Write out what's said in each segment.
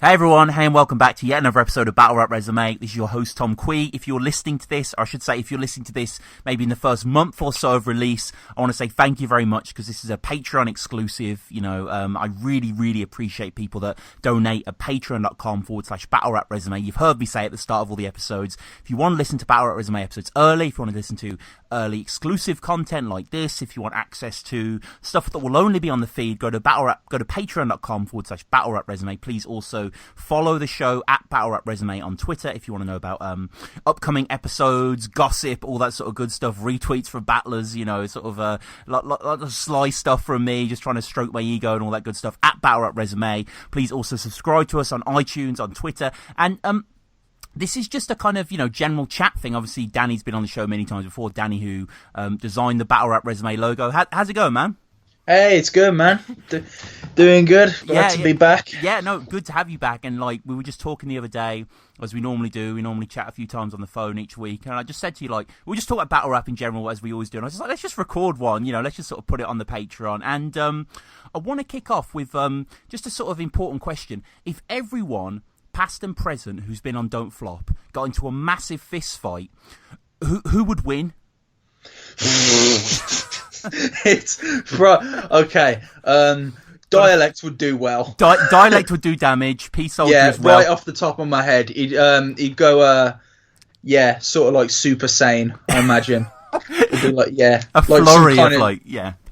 Hey everyone, hey and welcome back to yet another episode of Battle Rap Resume. This is your host Tom Quee. If you're listening to this, or I should say if you're listening to this maybe in the first month or so of release, I want to say thank you very much because this is a Patreon exclusive. I really appreciate people that donate at patreon.com/BattleRapResume. You've heard me say at the start of all the episodes, if you want to listen to Battle Rap Resume episodes early, if you want to listen to early exclusive content like this, if you want access to stuff that will only be on the feed, go to patreon.com/BattleRapResume. Please also follow the show at Battle Rap Resume on Twitter if you want to know about upcoming episodes, gossip, all that sort of good stuff, retweets from battlers, sort of lot of sly stuff from me, just trying to stroke my ego and all that good stuff at Battle Rap Resume. Please also subscribe to us on iTunes, on Twitter, and this is just a kind of, general chat thing. Obviously, Danny's been on the show many times before. Danny, who designed the Battle Rap Resume logo. How's it going, man? Hey, it's good, man. Doing good. Glad to be back. Yeah, no, good to have you back. And we were just talking the other day, as we normally do. We normally chat a few times on the phone each week. And I just said to you, we just talk about battle rap in general, as we always do. And I was just like, let's just record one. Let's just sort of put it on the Patreon. And I want to kick off with just a sort of important question. If everyone, past and present, who's been on Don't Flop, got into a massive fist fight, who would win? Okay. Dialect would do well. Dialect would do damage. Peace soldier as well. Right off the top of my head, he'd go sort of like Super Saiyan, I imagine. It'd be like a flurry of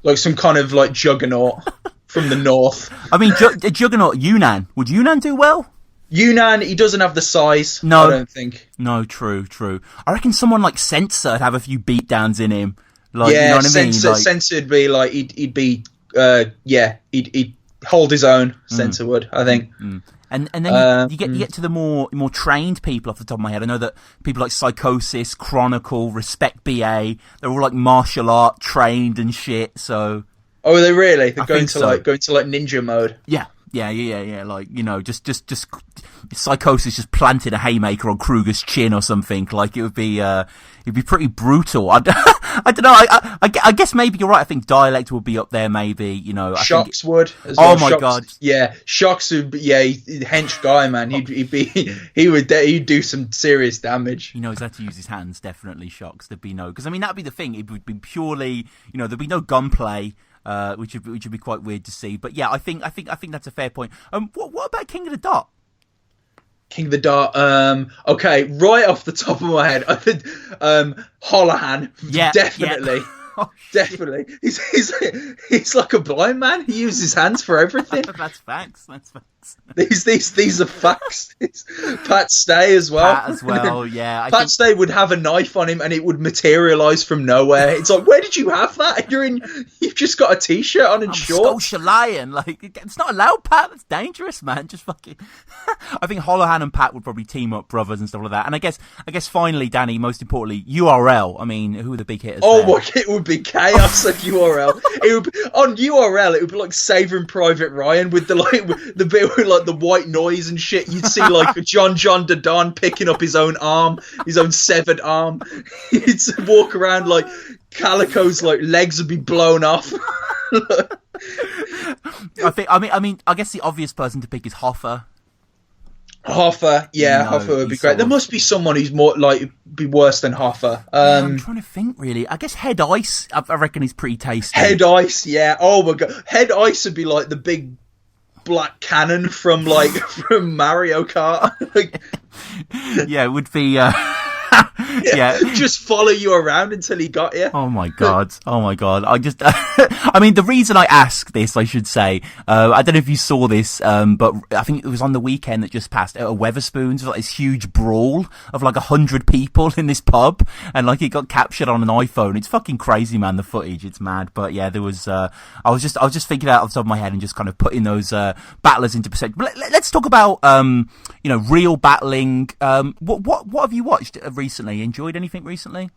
like some kind of like juggernaut from the north. I mean, juggernaut Yunnan. Would Yunnan do well? Yunnan, he doesn't have the size. No, I don't think. No, true. I reckon someone like Censor would have a few beatdowns in him. You know what I mean? Censor would be like he'd hold his own. Censor would, I think. And then you get to the more trained people off the top of my head. I know that people like Psychosis, Chronicle, Respect BA, they're all like martial art trained and shit. So are they really? They're going to ninja mode. Yeah. Just Psychosis just planted a haymaker on Kruger's chin or something. It'd be pretty brutal. I don't know. I guess maybe you're right. I think Dialect would be up there. Maybe Shocks would. As well. Oh my god. Yeah, Shocks would. He's a hench guy, man. He'd do some serious damage. He knows how to use his hands. Definitely Shocks. There'd be no, because I mean that'd be the thing. It would be purely, there'd be no gunplay. Which would be quite weird to see, but yeah, I think that's a fair point. What about King of the Dot? King of the Dart. Okay, right off the top of my head, I think Holohan. Yeah, definitely. Yeah. Oh, definitely. He's like a blind man. He uses his hands for everything. That's facts. These are facts. Pat Stay as well. Yeah. Pat Stay would have a knife on him and it would materialise from nowhere. It's like, where did you have that? You've just got a t-shirt on and shorts. Scotia Lion. It's not allowed, Pat. That's dangerous, man. Just fucking. I think Holohan and Pat would probably team up, brothers and stuff like that. And I guess finally, Danny, most importantly, URL. I mean, who are the big hitters? Oh, what it would be chaos at URL. It would be, on URL. It would be like Saving Private Ryan with the bit with like the white noise and shit. You'd see like John Dodon picking up his own severed arm. He'd walk around like Calico's like legs would be blown off. I guess the obvious person to pick is Hoffa. Hoffa would be great. There must be someone who's more be worse than Hoffa. I'm trying to think, really. I guess Head Ice, I reckon he's pretty tasty. Head Ice, yeah. Oh my god, Head Ice would be like the big black cannon from Mario Kart. Yeah, it would be. Yeah, just follow you around until he got you. Oh my god. I just, I mean, the reason I ask this, I should say, I don't know if you saw this, but I think it was on the weekend that just passed at a Weatherspoons, like this huge brawl of 100 people in this pub, and it got captured on an iPhone. It's fucking crazy, man. The footage, it's mad. But yeah, there was, I was just thinking out off the top of my head and just kind of putting those battlers into perspective. But let's talk about real battling. What have you watched recently? Enjoyed anything recently?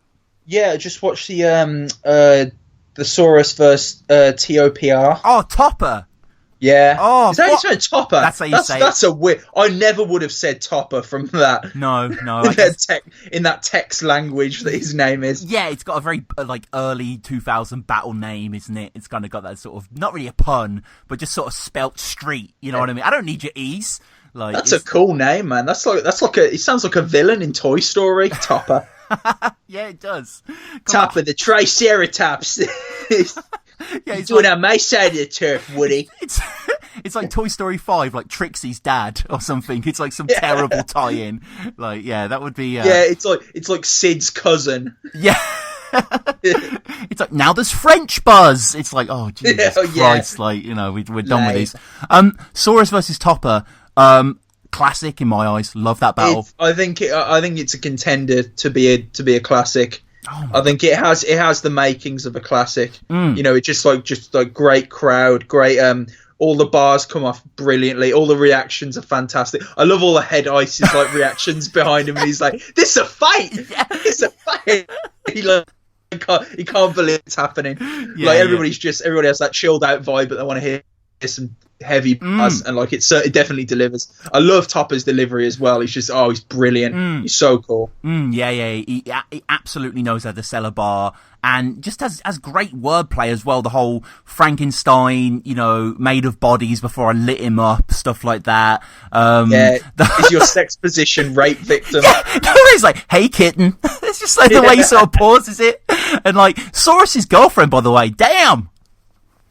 Yeah, I just watched the Saurus versus TOPR. Oh, Topper. Yeah. Oh, is that how you say Topper? That's how you say it. That's a weird. I never would have said Topper from that. No. In that text language that his name is. Yeah, it's got a very early 2000 battle name, isn't it? It's kind of got that sort of, not really a pun, but just sort of spelt street. You know what I mean? I don't need your E's. Like, That's a cool name, man. It sounds like a villain in Toy Story. Topper. Yeah, it does. Topper the Triceratops. Yeah, He's doing on my side of the turf, Woody. It's like Toy Story 5, like Trixie's dad or something. It's like some terrible tie-in. Like, yeah, that would be. Yeah, it's like Sid's cousin. Yeah. It's like, now there's French Buzz. It's like, oh Jesus Christ! Like, you know, we're done with these. Saurus versus Topper. Classic in my eyes. Love that battle. I think it's a contender to be a classic. Oh I think it has the makings of a classic. You know, it's just like great crowd, great. All the bars come off brilliantly. All the reactions are fantastic. I love all the head ices like reactions behind him. And he's like, "This is a fight! Yeah. It's a fight!" He can't believe it's happening. Yeah, like everybody has that chilled out vibe, but they want to hear some heavy buzz, and like it definitely delivers. I love Topper's delivery as well. He's brilliant. He's so cool. He absolutely knows how to sell a bar, and just has great wordplay as well. The whole Frankenstein, you know, made of bodies before I lit him up, stuff like that. Is your sex position rape victim? Yeah, he's like, "Hey kitten." It's just like the way he sort of pauses it, and like Saurus's girlfriend, by the way. Damn.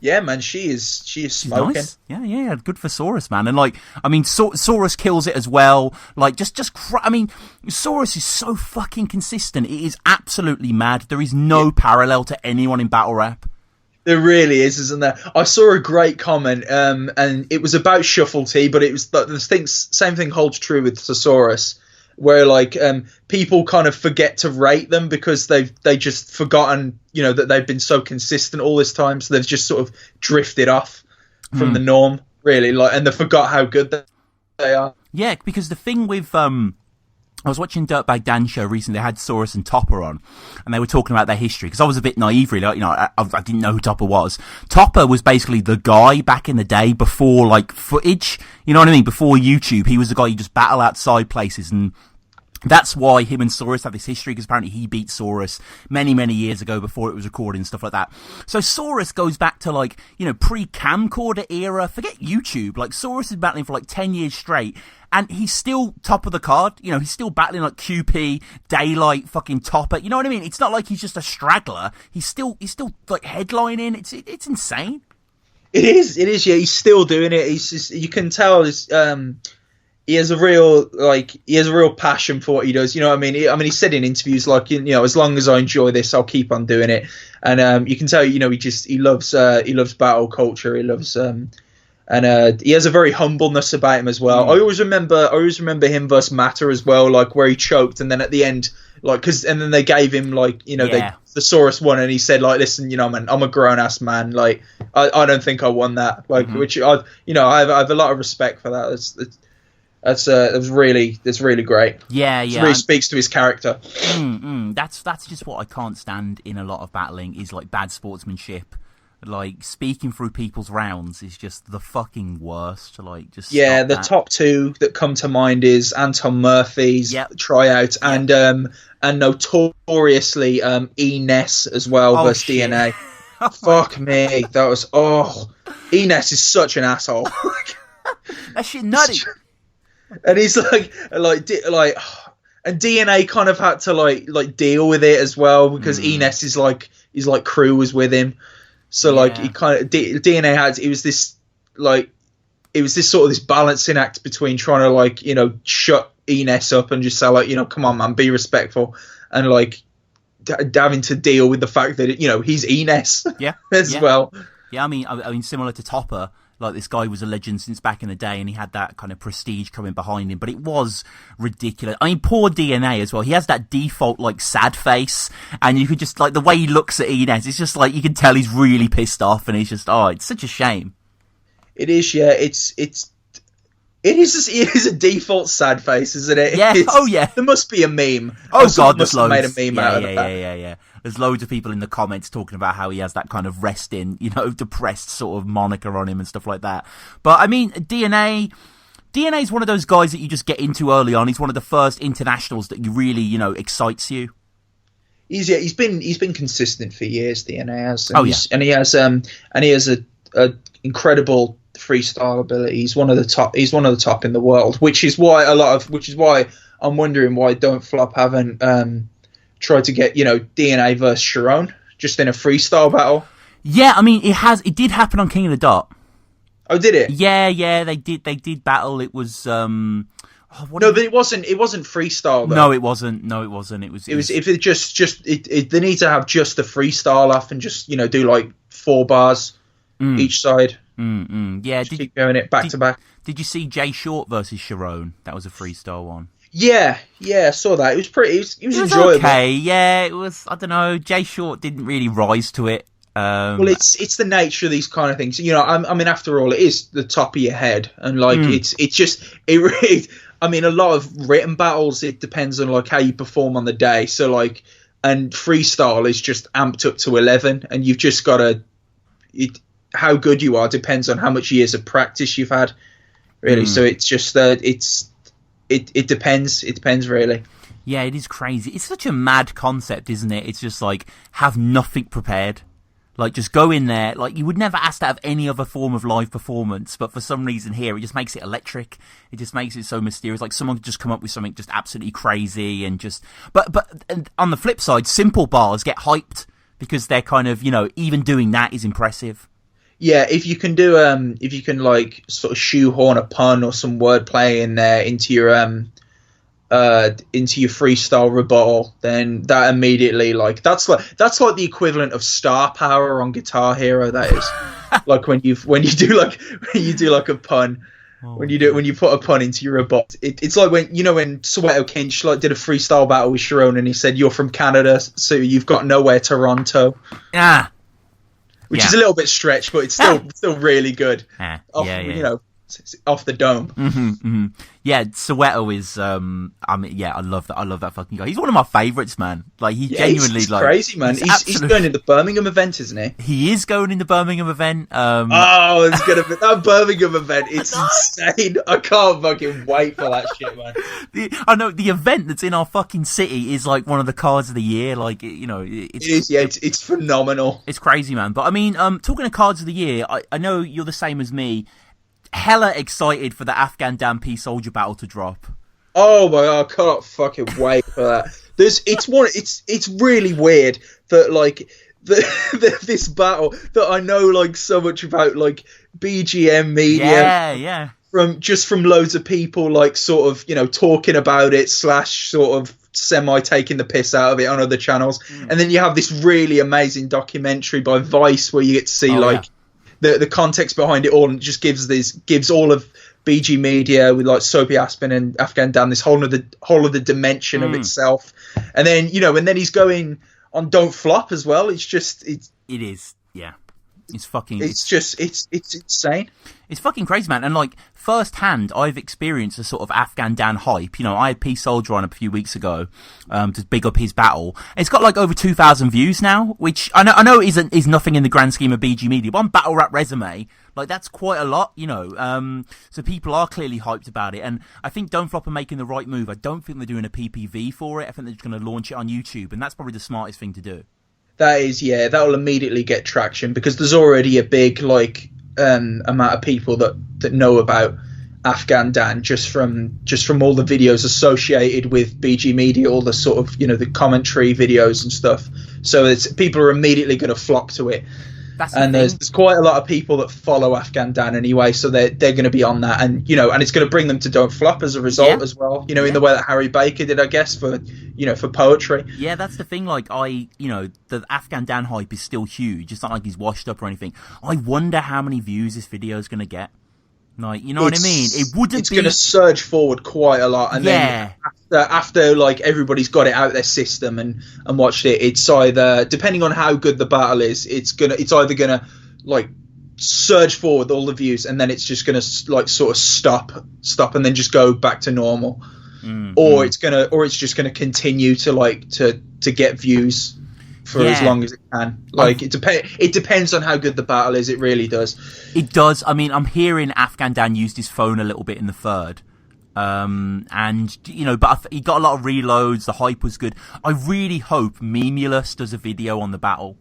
Yeah, man, she is smoking. Nice. Yeah, good for Saurus, man. And like, I mean, Saurus kills it as well. Like, I mean, Saurus is so fucking consistent. It is absolutely mad. There is no parallel to anyone in battle rap. There really is, isn't there? I saw a great comment, and it was about Shuffle T, but it was the same thing holds true with Thesaurus, where like people kind of forget to rate them because they just forgotten, you know, that they've been so consistent all this time, so they've just sort of drifted off from the norm, really, like, and they forgot how good they are. Yeah, because the thing with I was watching Dirtbag Dan show recently. They had Saurus and Topper on, and they were talking about their history, because I was a bit naive, really. Like, you know, I didn't know who Topper was. Topper was basically the guy back in the day before, like, footage. You know what I mean? Before YouTube, he was the guy you just battle outside places, and that's why him and Saurus have this history, because apparently he beat Saurus many, many years ago before it was recorded and stuff like that. So Saurus goes back to, like, you know, pre-camcorder era. Forget YouTube. Like, Saurus is battling for like 10 years straight, and he's still top of the card. You know, he's still battling like QP, Daylight, fucking Topper. You know what I mean? It's not like he's just a straggler. He's still like headlining. It's insane. It is. Yeah, he's still doing it. He's just, you can tell he has a real passion for what he does. You know what I mean? He said in interviews, like, you know, as long as I enjoy this, I'll keep on doing it. And you can tell, you know, he loves battle culture. He loves and he has a very humbleness about him as well. I always remember him versus Matter as well, like where he choked, and then at the end, like, and then they gave him, like, you know, the Saurus won, and he said, like, listen, you know, man, I'm a grown ass man. Like, I don't think I won that. Like, which I have a lot of respect for that. That's really great. Yeah. It really speaks to his character. That's just what I can't stand in a lot of battling, is like bad sportsmanship. Like, speaking through people's rounds is just the fucking worst. Like, just the top two that come to mind is Anton Murphy's tryout and notoriously E-Ness as well versus shit. DNA. Fuck me, that was E-Ness is such an asshole. That shit nutty. And he's like, and DNA kind of had to like deal with it as well, because Enes is like crew was with him, so like he kind of DNA had it was this sort of this balancing act between trying to, like, you know, shut Enes up and just say, like, you know, come on man, be respectful, and like having to deal with the fact that, you know, he's Enes as well. Yeah, I mean, similar to Topper. Like, this guy was a legend since back in the day, and he had that kind of prestige coming behind him, but it was ridiculous. I mean, poor DNA as well. He has that default, like, sad face, and you could just, like, the way he looks at Enes, it's just like, you can tell he's really pissed off, and he's just, it's such a shame. It is, yeah. It is a default sad face, isn't it? Yeah. There must be a meme. God, there's loads. Made a meme out of that. Yeah. There's loads of people in the comments talking about how he has that kind of resting, you know, depressed sort of moniker on him and stuff like that. But I mean, DNA is one of those guys that you just get into early on. He's one of the first internationals that you really, you know, excites you. He's been consistent for years. DNA has. And he has a incredible freestyle ability. He's one of the top. He's one of the top in the world, which is why I'm wondering why Don't Flop haven't tried to get DNA versus Sharon just in a freestyle battle. Yeah, I mean it did happen on King of the Dot. Oh, did it? Yeah, they did battle. It was but it wasn't freestyle though. No, it wasn't. It was if it just they need to have just the freestyle off and just do like 4 bars each side. Yeah, just keep going it back to back. Did you see Jay Short versus Sharon? That was a freestyle one. Yeah, I saw that. It was pretty. It was enjoyable. Okay, yeah, it was. I don't know. Jay Short didn't really rise to it. Well, it's the nature of these kind of things. I mean, after all, it is the top of your head, and like it's just it really. I mean, a lot of written battles, it depends on like how you perform on the day. So like, and freestyle is just amped up to 11, and you've just got to. How good you are depends on how much years of practice you've had, really. So it's just it depends. It depends really. Yeah, it is crazy. It's such a mad concept, isn't it? It's just like have nothing prepared. Like, just go in there. Like, you would never ask that of any other form of live performance, but for some reason here, it just makes it electric. It just makes it so mysterious. Like, someone could just come up with something just absolutely crazy and just... But and on the flip side, simple bars get hyped because they're kind of, even doing that is impressive. Yeah, if you can like sort of shoehorn a pun or some wordplay in there into your freestyle rebuttal, then that immediately that's like the equivalent of star power on Guitar Hero. That is like when you do like a pun. When you put a pun into your rebuttal, it's like when Soweto Kinch did a freestyle battle with Sharon and he said, "You're from Canada, so you've got nowhere Toronto." Which is a little bit stretched, but it's still really good. Off the dome. Yeah, Soweto is. I love that. I love that fucking guy. He's one of my favourites, man. Like he's genuinely he's crazy, man. He's going in the Birmingham event, isn't he? He is going in the Birmingham event. It's gonna be that Birmingham event. It's insane. I can't fucking wait for that shit, man. I know the event that's in our fucking city is like one of the cards of the year. Like it's phenomenal. It's crazy, man. But I mean, talking of cards of the year, I know you're the same as me. Hella excited for the Afghan Dan P Soldier battle to drop. Oh my god, I can't fucking wait for that. It's really weird that like this battle that I know like so much about, like BGM media. Yeah. From loads of people like sort of talking about it / sort of semi taking the piss out of it on other channels, and then you have this really amazing documentary by Vice where you get to see the context behind it all, and it just gives all of BG Media with like Soapy Aspen and Afghan Dan this whole other dimension of itself. And then and then he's going on Don't Flop as well. It's insane. It's fucking crazy, man. And like firsthand, I've experienced a sort of Afghan Dan hype. I had P Soldier on a few weeks ago to big up his battle. It's got like over 2,000 views now, which I know is nothing in the grand scheme of BG Media, but on Battle Rap Resume, like that's quite a lot, So people are clearly hyped about it, and I think Don't Flop are making the right move. I don't think they're doing a PPV for it. I think they're just going to launch it on YouTube, and that's probably the smartest thing to do. That will immediately get traction because there's already a big amount of people that know about Afghan Dan just from all the videos associated with BG Media, all the sort of the commentary videos and stuff. So people are immediately going to flock to it. There's quite a lot of people that follow Afghan Dan anyway, so they're going to be on that, and and it's going to bring them to Don't Flop as a result as well. In the way that Harry Baker did, I guess, for poetry. Yeah, that's the thing. Like the Afghan Dan hype is still huge. It's not like he's washed up or anything. I wonder how many views this video is going to get. Like, what I mean? It's going to surge forward quite a lot, and then after like everybody's got it out their system and watched it, it's either, depending on how good the battle is, it's either gonna like surge forward all the views, and then it's just gonna like sort of stop and then just go back to normal, or it's just gonna continue to get views for as long as it can. Like it depends on how good the battle is. It really does. It does. I mean, I'm hearing Afghan Dan used his phone a little bit in the third. And but he got a lot of reloads. The hype was good. I really hope Memulus does a video on the battle.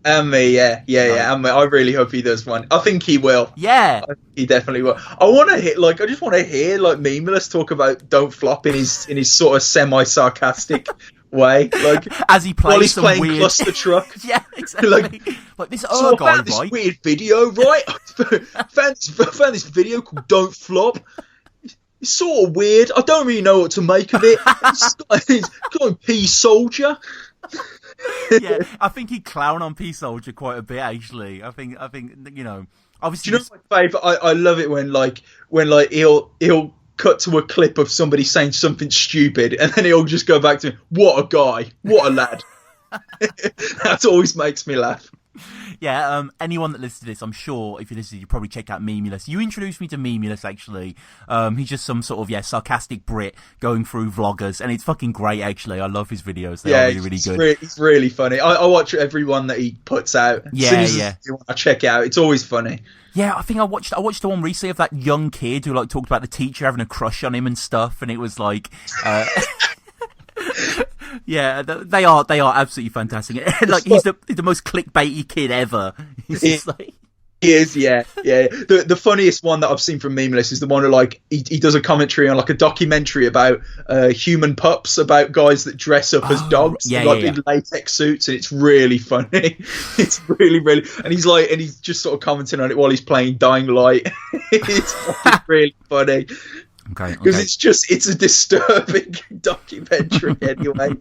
And me, yeah. And me, I really hope he does one. I think he will. Yeah. He definitely will. I just want to hear like Memeless talk about Don't Flop in his sort of semi-sarcastic way, like as he plays while he's some playing weird... Cluster Truck. Yeah, exactly. Like this So I guy, found this right? weird video, right? I found this video called Don't Flop. It's sort of weird. I don't really know what to make of it. It's called P Soldier. Yeah, I think he'd clown on P Soldier quite a bit, actually. I think you know, obviously. Do you know my favourite? I love it when he'll cut to a clip of somebody saying something stupid, and then he'll just go back to, "What a guy! What a lad!" That always makes me laugh. Yeah, anyone that listens to this, I'm sure if you listen, you probably check out Memulous. You introduced me to Memulous, actually. He's just some sort of, sarcastic Brit going through vloggers, and it's fucking great, actually. I love his videos. They are really, really good. It's really funny. I watch every one that he puts out. I check it out. It's always funny. Yeah, I think I watched the one recently of that young kid who like talked about the teacher having a crush on him and stuff, and it was like... Yeah, they are absolutely fantastic. Like he's the most clickbaity kid ever. He is, yeah. The funniest one that I've seen from Memeless is the one where like he does a commentary on like a documentary about human pups, about guys that dress up as dogs, big latex suits, and it's really funny. It's really, really, and he's just sort of commenting on it while he's playing Dying Light. It's really funny. Okay. Because it's a disturbing documentary anyway.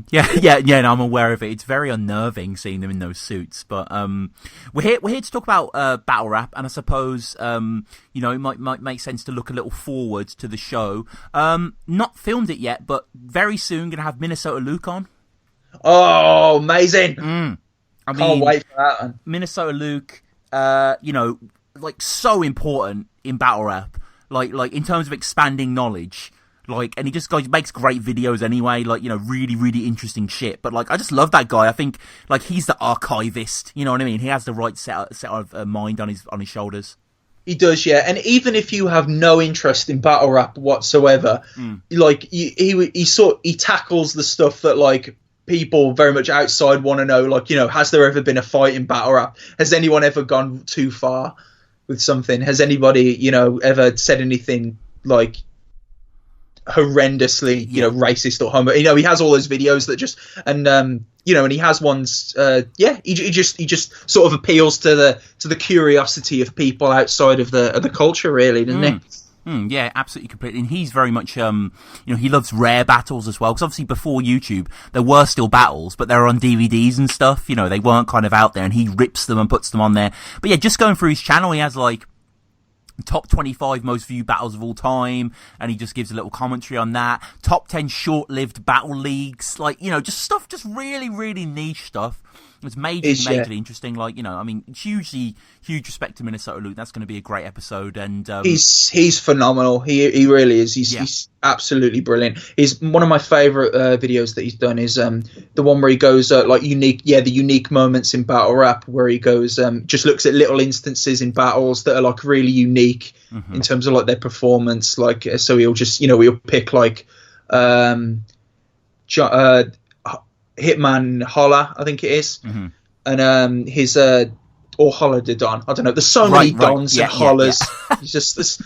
Yeah, no, I'm aware of it. It's very unnerving seeing them in those suits. But we're here to talk about battle rap, and I suppose it might make sense to look a little forward to the show. Not filmed it yet, but very soon going to have Minnesota Luke on. Oh, amazing! I can't wait for that one. Minnesota Luke, like so important in battle rap. Like in terms of expanding knowledge, and he just makes great videos anyway, really, really interesting shit. But I just love that guy. I think he's the archivist. You know what I mean? He has the right set of mind on his shoulders. He does, yeah. And even if you have no interest in battle rap whatsoever, he tackles the stuff that people very much outside want to know. Has there ever been a fight in battle rap? Has anyone ever gone too far with something? Has anybody, ever said anything horrendously, racist or homo? He has all those videos that just, and he has ones. He just sort of appeals to the curiosity of people outside of the culture, really, doesn't he? Yeah, absolutely, completely. And he's very much, he loves rare battles as well. Because obviously before YouTube, there were still battles, but they were on DVDs and stuff. They weren't kind of out there, and he rips them and puts them on there. But yeah, just going through his channel, he has top 25 most viewed battles of all time, and he just gives a little commentary on that. Top 10 short-lived battle leagues, just stuff, just really, really niche stuff. It's majorly interesting. Huge respect to Minnesota Luke. That's going to be a great episode, and he's phenomenal. He really is. He's absolutely brilliant. He's one of my favorite videos that he's done is the one where he goes the unique moments in battle rap, where he goes just looks at little instances in battles that are really unique in terms of their performance. So he'll just he'll pick Hitman Holla, I think it is, and his or Holla de Don. I don't know. There's so many Dons and Hollas. It's just this.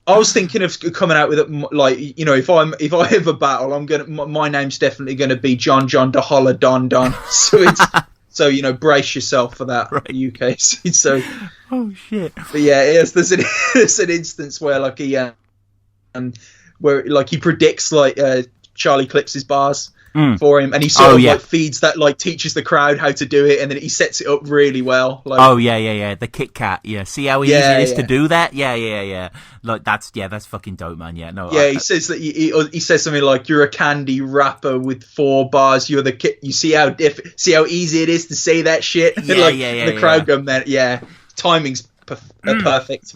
I was thinking of coming out with it, if I have a battle, my name's definitely gonna be John de Holla Don. So brace yourself for that, UK. So, oh shit. But yeah, there's an instance where he predicts Charlie Clips' bars for him, and he sort of feeds that, teaches the crowd how to do it, and then he sets it up really well. The Kit Kat, see how easy it is to do that. That's fucking dope, man. He says that he says something like, "You're a candy rapper with 4 bars. You're the kid. You see how easy it is to say that shit." The crowd go, man. Yeah, timing's perfect.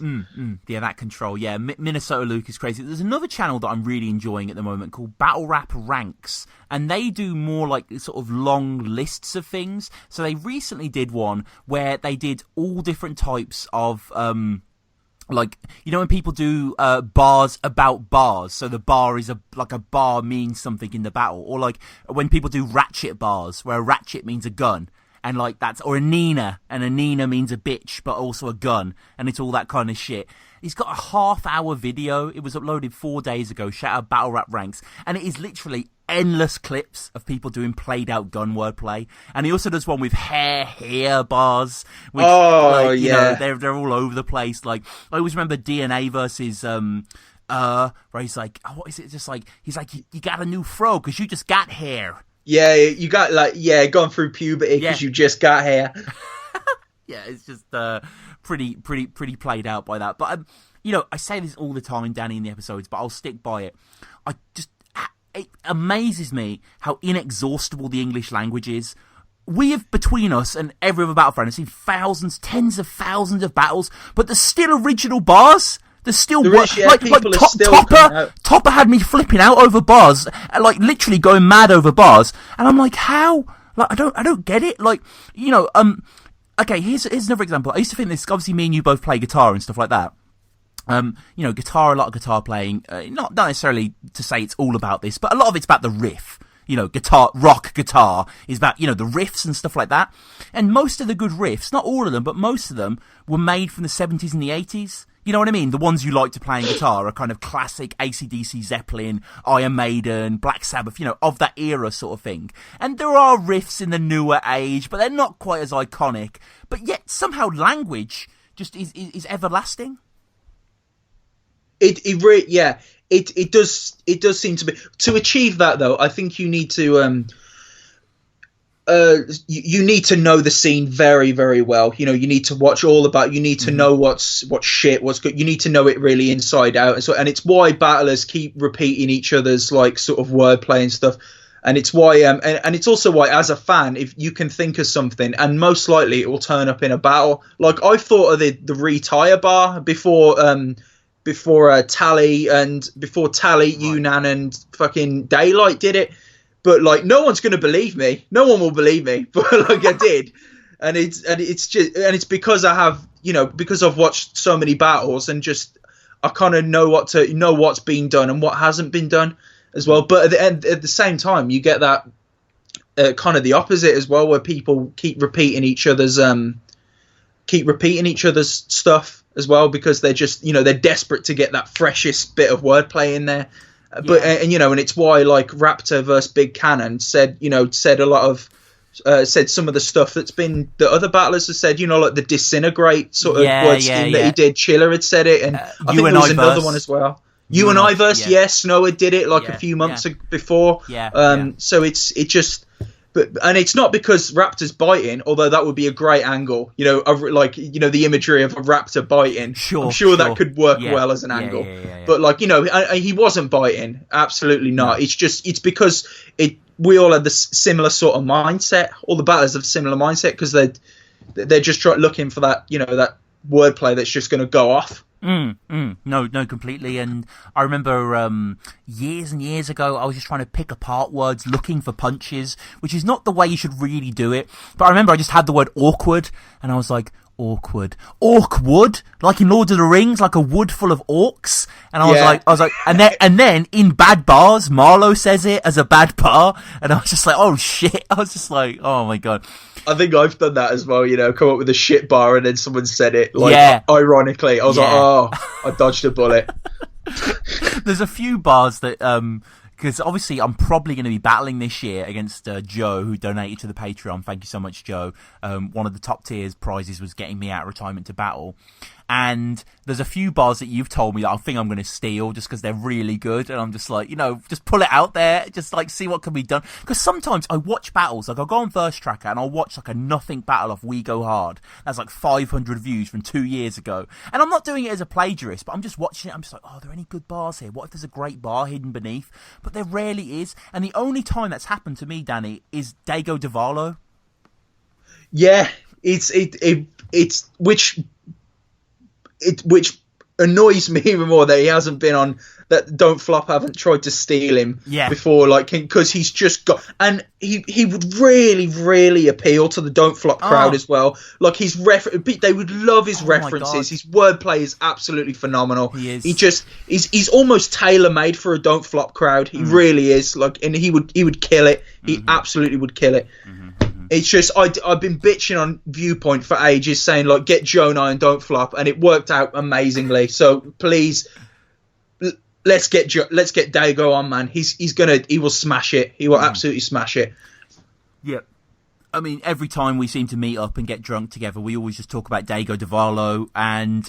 Yeah, that control. Yeah, Minnesota Luke is crazy. There's another channel that I'm really enjoying at the moment called Battle Rap Ranks, and they do more sort of long lists of things. So they recently did one where they did all different types of when people do bars about bars, so the bar is a bar means something in the battle, or when people do ratchet bars, where a ratchet means a gun. and like that's, or a Nina, and a Nina means a bitch, but also a gun, and it's all that kind of shit. He's got a half-hour video. It was uploaded 4 days ago. Shout out Battle Rap Ranks, and it is literally endless clips of people doing played-out gun wordplay. And he also does one with hair bars. Which, you know, they're all over the place. Like, I always remember DNA versus where he's like, oh, what is it? Just like, he's like, you got a new fro because you just got hair. Yeah, you got gone through puberty because you just got hair. Yeah, it's just pretty played out by that. But you know, I say this all the time, Danny, in the episodes, but I'll stick by it. It amazes me how inexhaustible the English language is. We have, between us and every other battle fan, have seen thousands, tens of thousands of battles, but there's still original bars. There's still Topper had me flipping out over bars, like literally going mad over bars, and I'm like, how? Like, I don't get it. Like, you know, okay, here's another example. I used to think this. Obviously, me and you both play guitar and stuff like that. You know, a lot of guitar playing. Not necessarily to say it's all about this, but a lot of it's about the riff. You know, rock guitar is about, you know, the riffs and stuff like that. And most of the good riffs, not all of them, but most of them were made from the 70s and the 80s. You know what I mean? The ones you like to play in guitar are kind of classic AC/DC, Zeppelin, Iron Maiden, Black Sabbath, you know, of that era sort of thing. And there are riffs in the newer age, but they're not quite as iconic. But yet somehow language just is everlasting. It does seem to be. To achieve that, though, I think you need to you need to know the scene very, very well. You know, you need to watch all about. You need to know what's good. You need to know it really inside out. And it's why battlers keep repeating each other's like sort of wordplay and stuff. And it's why and it's also why, as a fan, if you can think of something, and most likely it will turn up in a battle. Like I thought of the retire bar before Tally, Yunnan and fucking Daylight did it. But like, no one's going to believe me. No one will believe me. But like, I did, and it's because I have, you know, because I've watched so many battles and just I kind of know what's been done and what hasn't been done as well. But at the same time, you get that kind of the opposite as well, where people keep repeating each other's stuff as well, because they're just, you know, they're desperate to get that freshest bit of wordplay in there. But and you know, and it's why like Raptor versus Big Cannon said a lot of said some of the stuff that other battlers have said, you know, like the disintegrate sort of word scheme that he did. Chiller had said it, and I think there was another one as well. You and I verse, Snow did it like a few months before. So it just. And it's not because Raptor's biting, although that would be a great angle. You know, like, you know, the imagery of a raptor biting. I'm sure that could work well as an angle. But like, you know, he wasn't biting. Absolutely not. No. It's because we all had the similar sort of mindset. All the battlers have similar mindset because they're just looking for that, you know, that wordplay that's just going to go off. No, completely. And I remember years and years ago, I was just trying to pick apart words, looking for punches, which is not the way you should really do it. But I remember I just had the word awkward, and I was like, awkward, like in Lord of the Rings, like a wood full of orcs. And I was like, and then in bad bars, Marlowe says it as a bad bar, and I was just like, oh shit! I was just like, oh my god. I think I've done that as well, you know, come up with a shit bar and then someone said it, like, ironically. I was like, oh, I dodged a bullet. There's a few bars that, because obviously I'm probably going to be battling this year against Joe, who donated to the Patreon. Thank you so much, Joe. One of the top tiers prizes was getting me out of retirement to battle. And there's a few bars that you've told me that I think I'm going to steal just because they're really good. And I'm just like, you know, just pull it out there. Just like see what can be done. Because sometimes I watch battles. Like I'll go on Verse Tracker and I'll watch like a nothing battle of We Go Hard. That's like 500 views from 2 years ago. And I'm not doing it as a plagiarist, but I'm just watching it. I'm just like, oh, are there any good bars here? What if there's a great bar hidden beneath? But there rarely is. And the only time that's happened to me, Danny, is Dago Davalo. Yeah, which annoys me even more that he hasn't been on, that Don't Flop haven't tried to steal him before, like, because he's just got, and he would really, really appeal to the Don't Flop crowd as well. Like his they would love his references. His wordplay is absolutely phenomenal. He is. He's almost tailor made for a Don't Flop crowd. He really is. Like, and he would kill it. He absolutely would kill it. It's just I've been bitching on Viewpoint for ages, saying like get Jonah and don't flop, and it worked out amazingly. So please, let's get Dago on, man. He will smash it. He will absolutely smash it. Yep. I mean, every time we seem to meet up and get drunk together, we always just talk about Dago Davalo. And,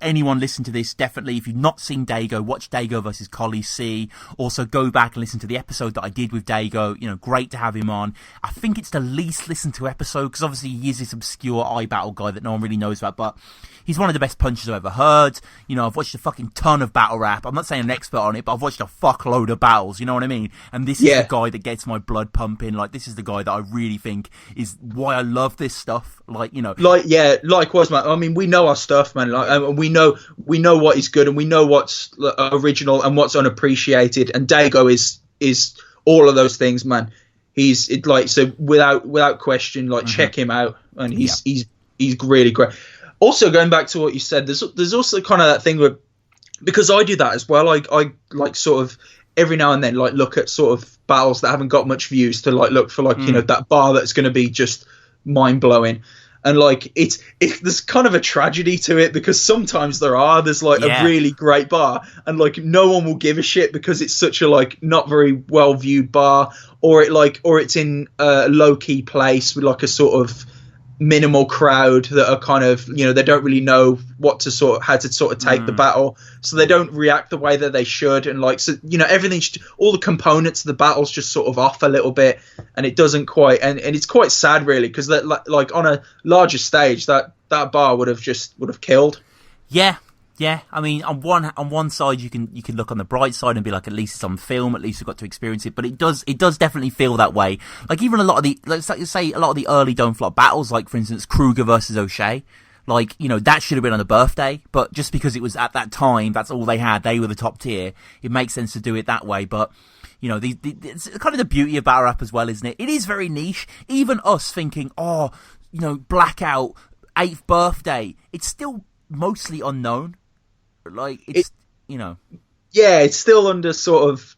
anyone listen to this, definitely, if you've not seen Dago, watch Dago versus Collie C. Also, go back and listen to the episode that I did with Dago. Great to have him on. I think it's the least listened to episode, because obviously he is this obscure iBattle guy that no one really knows about, but he's one of the best punchers I've ever heard. I've watched a fucking ton of battle rap. I'm not saying I'm an expert on it, but I've watched a fuckload of battles, you know what I mean? And this is the guy that gets my blood pumping. Like, this is the guy that I really think is why I love this stuff. Likewise, man. I mean, we know our stuff, man. We know what is good, and we know what's original and what's unappreciated. And Dago is all of those things, man. He's so without question, check him out, and he's really great. Also, going back to what you said, there's also kind of that thing where, because I do that as well. I like sort of every now and then look at sort of battles that haven't got much views to look for that bar that's going to be just mind blowing. And there's kind of a tragedy to it, because sometimes there's a really great bar, and no one will give a shit because it's such a not very well viewed bar, or it's in a low key place with a sort of minimal crowd that are kind of they don't really know how to take the battle, so they don't react the way that they should, and everything, all the components of the battle's just sort of off a little bit, and it doesn't quite, and it's quite sad really, because on a larger stage that bar would have killed. Yeah, I mean, on one side you can look on the bright side and be like, at least it's on film, at least we've got to experience it. But it does definitely feel that way. Even a lot of the, let's say a lot of the early Don't Flop battles, for instance Kruger versus O'Shea, that should have been on a birthday. But just because it was at that time, that's all they had. They were the top tier. It makes sense to do it that way. But it's kind of the beauty of battle rap as well, isn't it? It is very niche. Even us thinking, Blackout, 8th birthday, it's still mostly unknown. It's still under sort of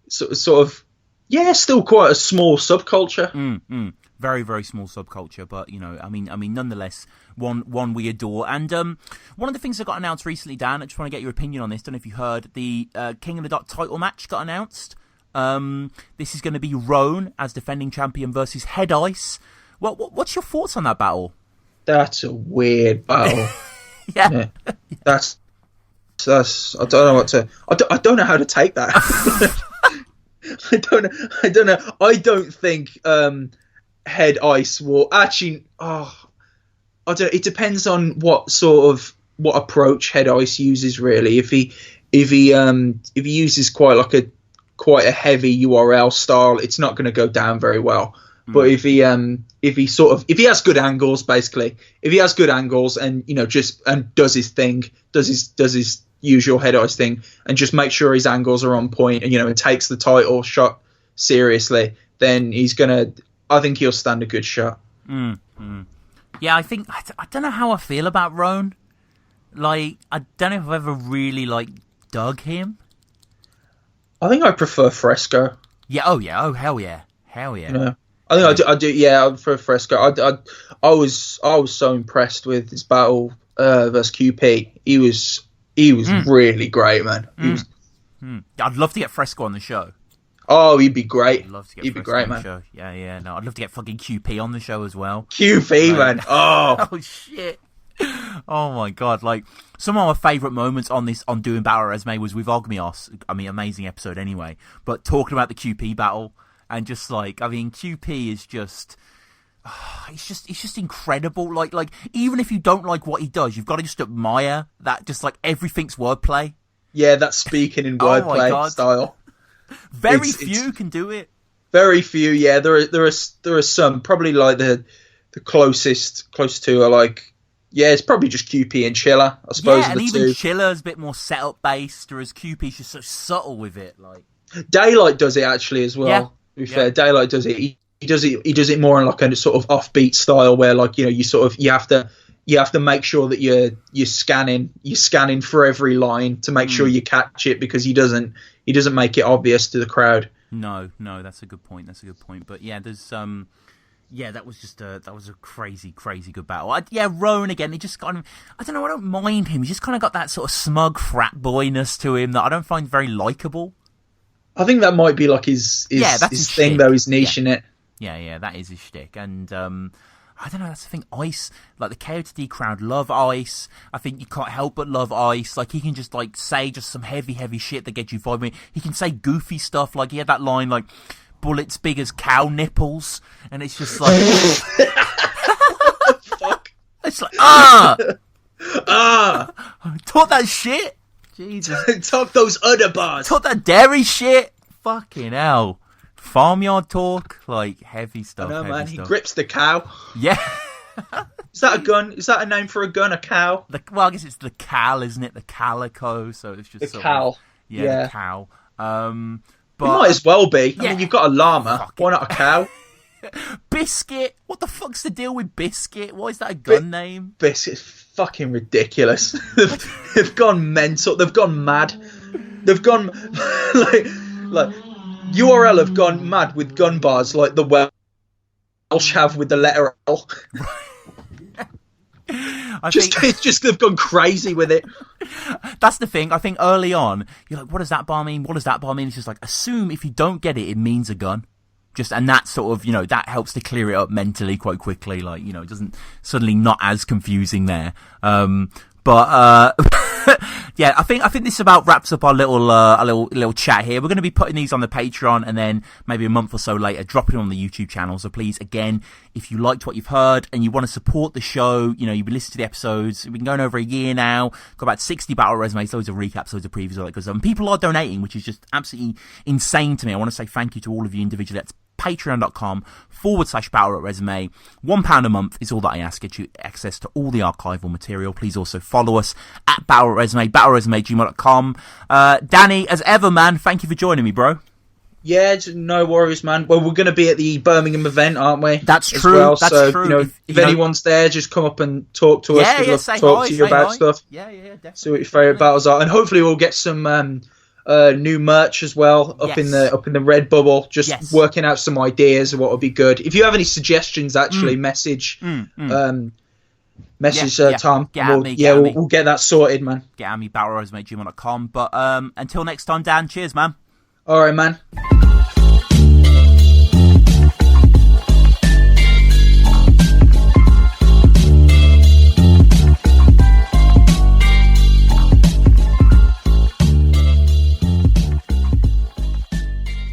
still quite a small subculture. Very, very small subculture, but I mean nonetheless one we adore. And one of the things that got announced recently, Dan, I just want to get your opinion on this. Don't know if you heard, the King of the Dot title match got announced. This is going to be Roan as defending champion versus Head Ice. What's your thoughts on that battle? That's a weird battle. Yeah. That's I don't know what to. I don't know how to take that. I don't know. I don't think Head Ice will actually. I don't. It depends on what approach Head Ice uses, really. If he uses quite a heavy URL style, it's not going to go down very well. But if he has good angles, basically, if he has good angles and and does his thing, does his usual Head Ice thing, and just make sure his angles are on point, and takes the title shot seriously, then I think he'll stand a good shot. Yeah, I think I don't know how I feel about Roan. I don't know if I've ever really dug him. I think I prefer Fresco. Yeah. Oh yeah. Oh hell yeah. Yeah. I think I do. Yeah, I prefer Fresco. I was so impressed with his battle versus QP. He was really great, man. I'd love to get Fresco on the show. Oh, he'd be great. I'd love to get he'd Fresco be great, on man. The show. Yeah. No, I'd love to get fucking QP on the show as well. QP, man. Oh. Oh shit. Oh my god! Some of my favourite moments on doing Battle Resume was with Ogmios. I mean, amazing episode anyway. But talking about the QP battle. And just QP is just, it's just incredible. Even if you don't like what he does, you've got to just admire that. Just everything's wordplay. Yeah, that speaking in wordplay style. Very few can do it. Very few. Yeah, there are some. Probably the close to are it's probably just QP and Chiller, I suppose. Yeah, and even Chiller's a bit more setup based, whereas QP's just so subtle with it. Daylight does it actually as well. Yeah. To be fair, Daylight does it. He does it more in a sort of offbeat style where you have to make sure that you're scanning for every line to make sure you catch it, because he doesn't make it obvious to the crowd. No, that's a good point. But yeah, there's that was just a crazy good battle. Rowan again. He just kind of, I don't know. I don't mind him. He just kind of got that sort of smug frat boyness to him that I don't find very likable. I think that might be like his thing shtick. though. His niche in it. Yeah, that is his shtick. And I don't know. That's the thing. Ice, like the KOTD crowd love Ice. I think you can't help but love Ice. Like he can just like say just some heavy shit that gets you vibing. He can say goofy stuff. Like he had that line like, bullets big as cow nipples, and it's just like Fuck. It's like talk that shit. Jesus. Talk those other bars. Talk that dairy shit. Fucking hell. Farmyard talk, like heavy stuff. No man, stuff. He grips the cow. Yeah. Is that a gun? Is that a name for a gun? A cow? Well, I guess it's the cal, isn't it? The calico. So it's just the cow. The cow. But, it might as well be. Yeah. I mean, you've got a llama. Why not a cow? Biscuit. What the fuck's the deal with Biscuit? Why is that a gun name? Biscuit's fucking ridiculous. They've gone mental. They've gone mad. They've gone like URL have gone mad with gun bars like the Welsh have with the letter L. It's just they've gone crazy with it. That's the thing. I think early on, you're like, what does that bar mean? What does that bar mean? It's just like, assume if you don't get it, it means a gun. And that sort of, that helps to clear it up mentally quite quickly. Like, it doesn't suddenly not as confusing there. Yeah, I think this about wraps up our little chat here. We're going to be putting these on the Patreon and then maybe a month or so later dropping on the YouTube channel. So please, again, if you liked what you've heard and you want to support the show, you've been listening to the episodes. We've been going over a year now. Got about 60 battle resumes, loads of recaps, loads of previews, all that good stuff. And people are donating, which is just absolutely insane to me. I want to say thank you to all of you individually. That's patreon.com/battlerapresume. £1 a month is all that I ask. Get you access to all the archival material. Please also follow us at battlerapresume, battlerapresume@gmail.com. Danny, as ever, man, thank you for joining me, bro. Yeah, no worries, man. Well, we're going to be at the Birmingham event, aren't we? That's true. Well. That's so, true. If anyone's there, just come up and talk to us. Yeah, We'd love to talk to you about stuff. Yeah, definitely. See what your favourite battles are, and hopefully we'll get some new merch as well up in the Red Bubble. Just working out some ideas of what would be good. If you have any suggestions, actually message Tom. We'll get that sorted, man. Get at me, battlerapresume@gmail.com. But until next time, Dan. Cheers, man. All right, man.